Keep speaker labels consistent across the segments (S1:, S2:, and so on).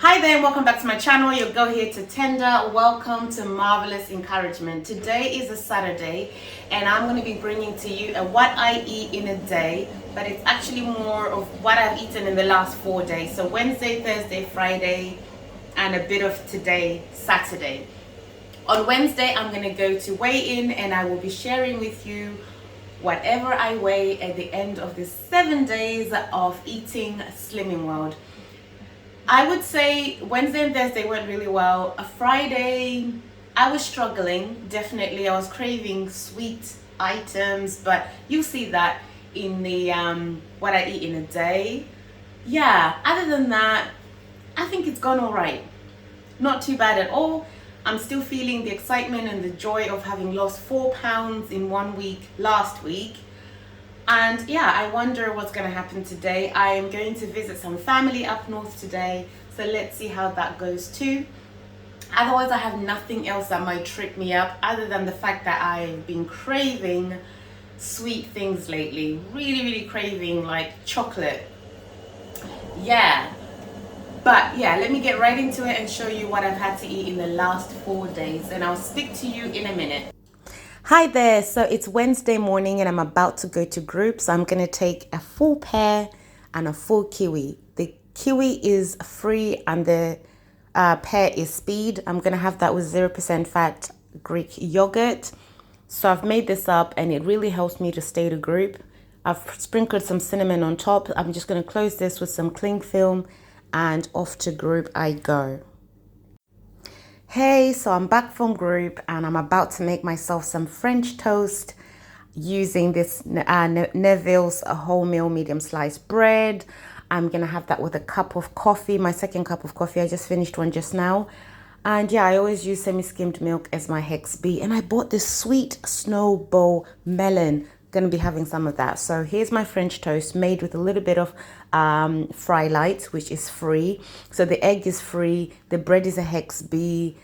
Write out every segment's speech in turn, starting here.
S1: Hi there and welcome back to my channel. Your girl here to tender. Welcome to Marvelous Encouragement. Today is a Saturday and I'm going to be bringing to you a what I eat in a day, but it's actually more of what I've eaten in the last 4 days. So Wednesday, Thursday, Friday, and a bit of today, Saturday. On Wednesday, I'm going to go to weigh in and I will be sharing with you whatever I weigh at the end of the 7 days of eating Slimming World. I would say Wednesday and Thursday went really well. A Friday, I was struggling. Definitely, I was craving sweet items, but you see that in the what I eat in a day. Yeah, other than that, I think it's gone all right. Not too bad at all. I'm still feeling the excitement and the joy of having lost 4 pounds in 1 week last week. And yeah, I wonder what's going to happen today. I am going to visit some family up north today, so let's see how that goes too. Otherwise, I have nothing else that might trip me up other than the fact that I've been craving sweet things lately. Really craving like chocolate. Yeah. But yeah, let me get right into it and show you what I've had to eat in the last 4 days, and I'll speak to you in a minute. Hi there, so it's Wednesday morning and I'm about to go to group. So I'm going to take a full pear and a full kiwi. The kiwi is free and the pear is speed. I'm going to have that with 0% fat Greek yogurt. So I've made this up and it really helps me to stay to group. I've sprinkled some cinnamon on top. I'm just going to close this with some cling film and off to group I go. Hey, so I'm back from group and I'm about to make myself some French toast using this Neville's wholemeal medium sliced bread. I'm gonna have that with a cup of coffee, my second cup of coffee. I just finished one just now. And yeah, I always use semi-skimmed milk as my Hex B. And I bought this sweet snowball melon. Gonna be having some of that. So here's my French toast made with a little bit of Fry Light, which is free. So the egg is free, the bread is a Hex B,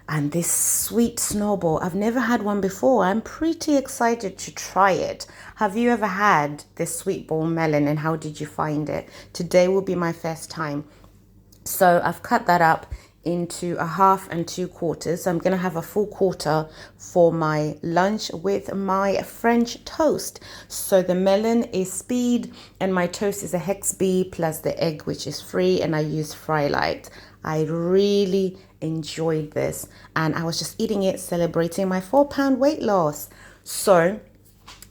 S1: and this sweet snowball. I've never had one before. I'm pretty excited to try it. Have you ever had this sweet ball melon and how did you find it? Today will be my first time. So I've cut that up into a half and 2/4. So I'm going to have a full quarter for my lunch with my French toast. So the melon is speed and my toast is a Hex B plus the egg, which is free, and I use Fry Light. I really enjoyed this and I was just eating it, celebrating my 4-pound weight loss. So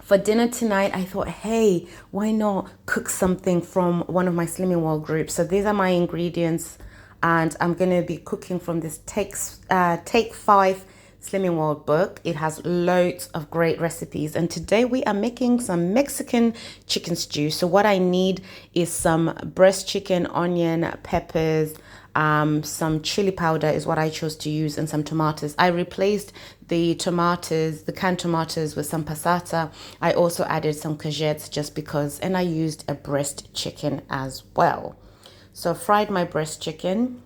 S1: for dinner tonight, I thought, hey, why not cook something from one of my Slimming World groups? So these are my ingredients and I'm going to be cooking from this Take 5 Slimming World book. It has loads of great recipes and today we are making some Mexican chicken stew. So what I need is some breast chicken, onion, peppers, some chili powder is what I chose to use, and some tomatoes. I replaced the tomatoes, the canned tomatoes, with some passata. I also added some courgettes just because, and I used a breast chicken as well. So fried my breast chicken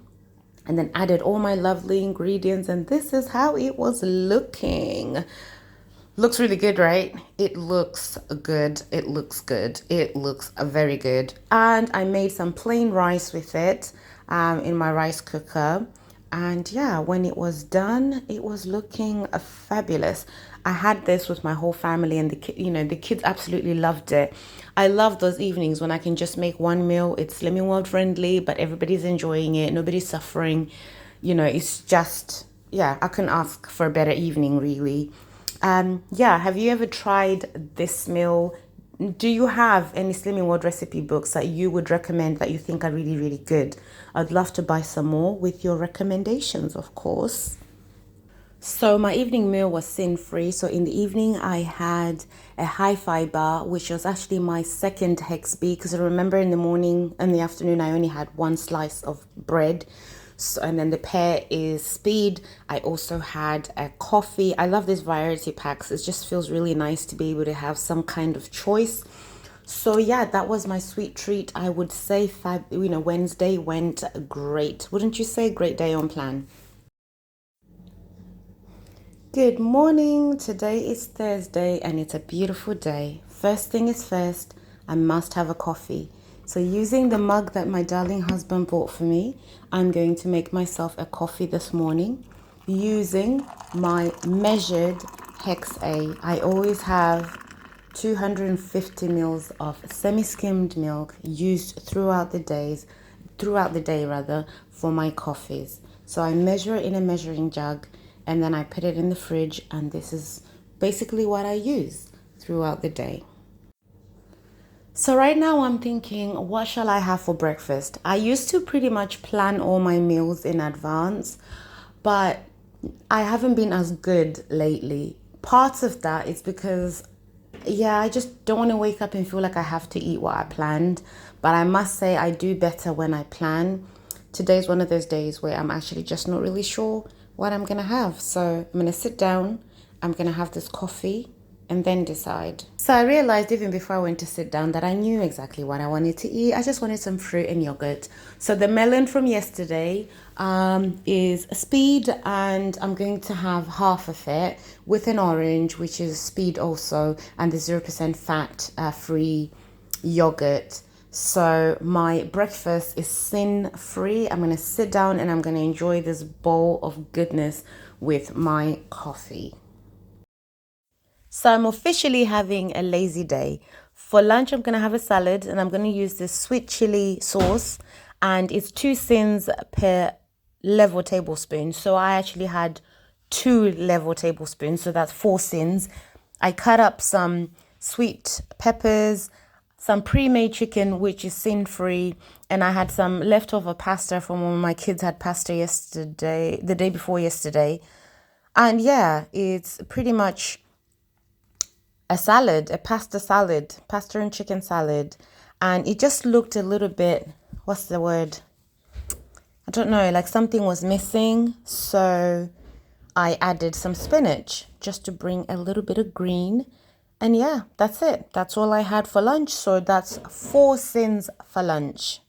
S1: and then added all my lovely ingredients, and this is how it was looking. Looks really good, right? It looks good. It looks good. It looks very good. And I made some plain rice with it in my rice cooker. And yeah, when it was done, it was looking fabulous. I had this with my whole family and the kids absolutely loved it. I love those evenings when I can just make one meal. It's Slimming World friendly, but everybody's enjoying it. Nobody's suffering. It's just, yeah, I couldn't ask for a better evening, really. Yeah, have you ever tried this meal? Do you have any Slimming World recipe books that you would recommend that you think are really good? I'd love to buy some more with your recommendations, of course. So my evening meal was sin-free. So in the evening, I had a high fiber, which was actually my second Hex B, because I remember in the morning and the afternoon, I only had one slice of bread. So, and then the pear is speed. I also had a coffee. I love these variety packs. It just feels really nice to be able to have some kind of choice. So yeah, that was my sweet treat. I would say Wednesday went great. Wouldn't you say? Great day on plan. Good morning. Today is Thursday and it's a beautiful day. First thing is first, I must have a coffee. So using the mug that my darling husband bought for me, I'm going to make myself a coffee this morning using my measured Hex A. I always have 250 mils of semi-skimmed milk used throughout the day rather, for my coffees. So I measure it in a measuring jug and then I put it in the fridge, and this is basically what I use throughout the day. So right now I'm thinking, what shall I have for breakfast? I used to pretty much plan all my meals in advance, but I haven't been as good lately. Parts of that is because, yeah, I just don't want to wake up and feel like I have to eat what I planned. But I must say I do better when I plan. Today's one of those days where I'm actually just not really sure what I'm going to have. So I'm going to sit down, I'm going to have this coffee, and then decide. So I realized even before I went to sit down that I knew exactly what I wanted to eat. I just wanted some fruit and yogurt. So the melon from yesterday is speed, and I'm going to have half of it with an orange, which is speed also, and the 0% fat free yogurt. So my breakfast is sin free. I'm going to sit down and I'm going to enjoy this bowl of goodness with my coffee. So I'm officially having a lazy day. For lunch, I'm going to have a salad, and I'm going to use this sweet chili sauce, and it's 2 sins per level tablespoon. So I actually had 2 level tablespoons, so that's 4 sins. I cut up some sweet peppers, some pre-made chicken, which is sin-free, and I had some leftover pasta from when my kids had pasta yesterday, the day before yesterday. And yeah, it's pretty much a salad, a pasta and chicken salad. And it just looked a little bit, what's the word? I don't know, like something was missing. So I added some spinach just to bring a little bit of green. And yeah, that's it. That's all I had for lunch. So that's 4 sins for lunch.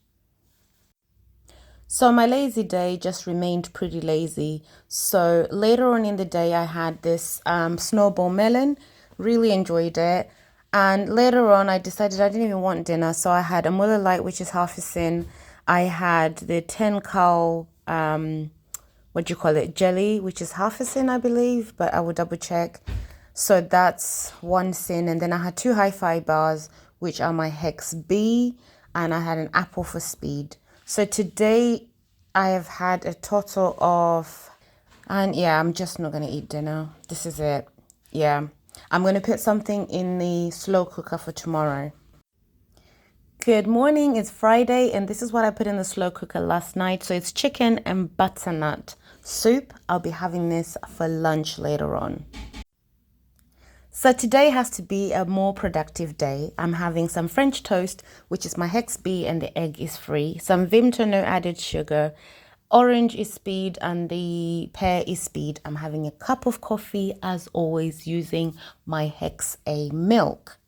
S1: So my lazy day just remained pretty lazy. So later on in the day, I had this snowball melon. Really enjoyed it. And later on, I decided I didn't even want dinner. So I had a Muller Light, which is half a sin. I had the 10 cal, jelly, which is half a sin, I believe. But I will double check. So that's 1 sin. And then I had 2 hi-fi bars, which are my Hex B. And I had an apple for speed. So today I have had a total of, and yeah, I'm just not going to eat dinner. This is it. Yeah. I'm going to put something in the slow cooker for tomorrow. Good morning. It's Friday, and this is what I put in the slow cooker last night. So it's chicken and butternut soup. I'll be having this for lunch later on. So today has to be a more productive day. I'm having some French toast, which is my Hex B, and the egg is free. Some Vimto, no added sugar. Orange is speed and the pear is speed. I'm having a cup of coffee, as always, using my Hex A milk.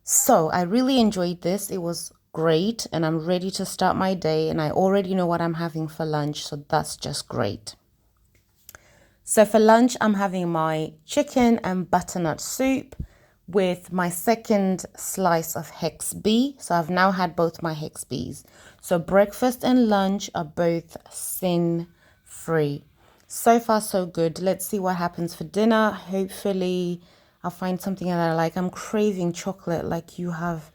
S1: So I really enjoyed this. It was great, and I'm ready to start my day, and I already know what I'm having for lunch, so that's just great. So for lunch, I'm having my chicken and butternut soup with my second slice of Hex B. So I've now had both my Hex Bs. So breakfast and lunch are both sin-free. So far, so good. Let's see what happens for dinner. Hopefully, I'll find something that I like. I'm craving chocolate like you have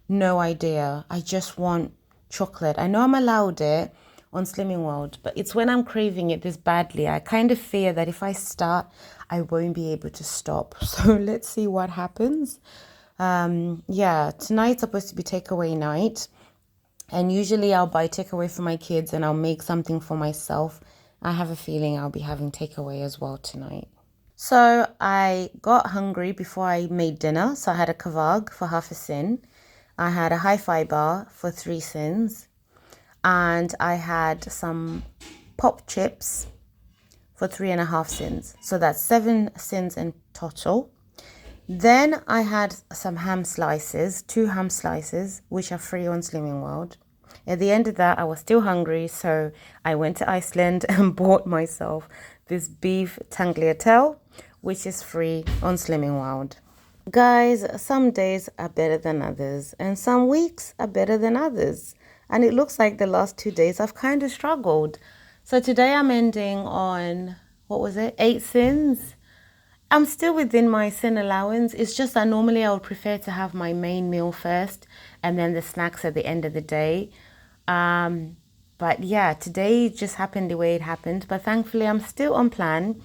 S1: no idea. I just want chocolate. I know I'm allowed it on Slimming World, but it's when I'm craving it this badly. I kind of fear that if I start, I won't be able to stop. So let's see what happens. Yeah, tonight's supposed to be takeaway night. And usually I'll buy takeaway for my kids and I'll make something for myself. I have a feeling I'll be having takeaway as well tonight. So I got hungry before I made dinner. So I had a kebab for half a sin. I had a hi-fi bar for 3 sins. And I had some pop chips for 3.5 sins. So that's 7 sins in total. Then I had some ham slices, 2 ham slices, which are free on Slimming World. At the end of that, I was still hungry, so I went to Iceland and bought myself this beef tagliatelle, which is free on Slimming World. Guys, some days are better than others, and some weeks are better than others. And it looks like the last 2 days I've kind of struggled. So today I'm ending on, what was it, 8 sins? I'm still within my sin allowance. It's just that normally I would prefer to have my main meal first and then the snacks at the end of the day. But yeah, today just happened the way it happened. But thankfully, I'm still on plan.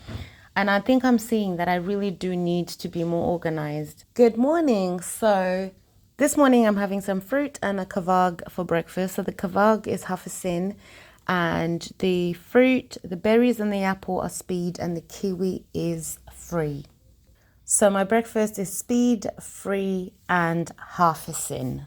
S1: And I think I'm seeing that I really do need to be more organized. Good morning. So this morning I'm having some fruit and a kavag for breakfast. So the kavag is half a sin. And the fruit, the berries and the apple are speed, and the kiwi is free. So my breakfast is speed, free, and half a sin.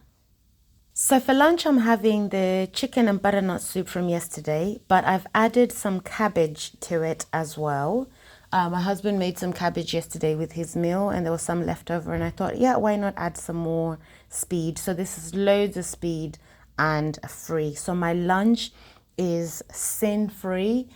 S1: So for lunch, I'm having the chicken and butternut soup from yesterday, but I've added some cabbage to it as well. My husband made some cabbage yesterday with his meal, and there was some left over, and I thought, yeah, why not add some more speed? So this is loads of speed and free. So my lunch is sin free.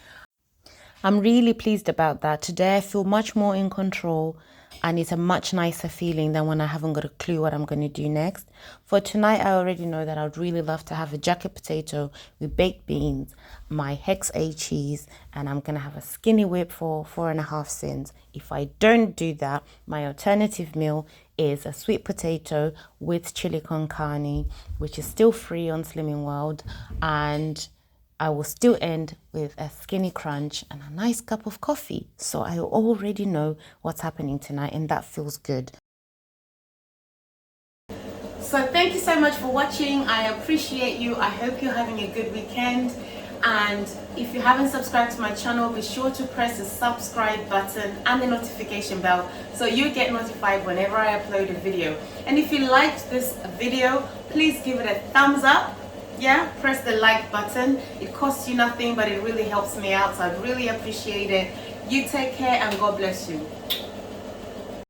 S1: I'm really pleased about that. Today I feel much more in control, and it's a much nicer feeling than when I haven't got a clue what I'm going to do next. For tonight, I already know that I'd really love to have a jacket potato with baked beans, my Hex A cheese, and I'm going to have a skinny whip for 4.5 cents. If I don't do that, my alternative meal is a sweet potato with chili con carne, which is still free on Slimming World, and I will still end with a skinny crunch and a nice cup of coffee. So I already know what's happening tonight, and that feels good. So thank you so much for watching. I appreciate you. I hope you're having a good weekend. And if you haven't subscribed to my channel, be sure to press the subscribe button and the notification bell so you get notified whenever I upload a video. And if you liked this video, please give it a thumbs up. Yeah, press the like button. It costs you nothing, but it really helps me out, so I'd really appreciate it. You take care and God bless you.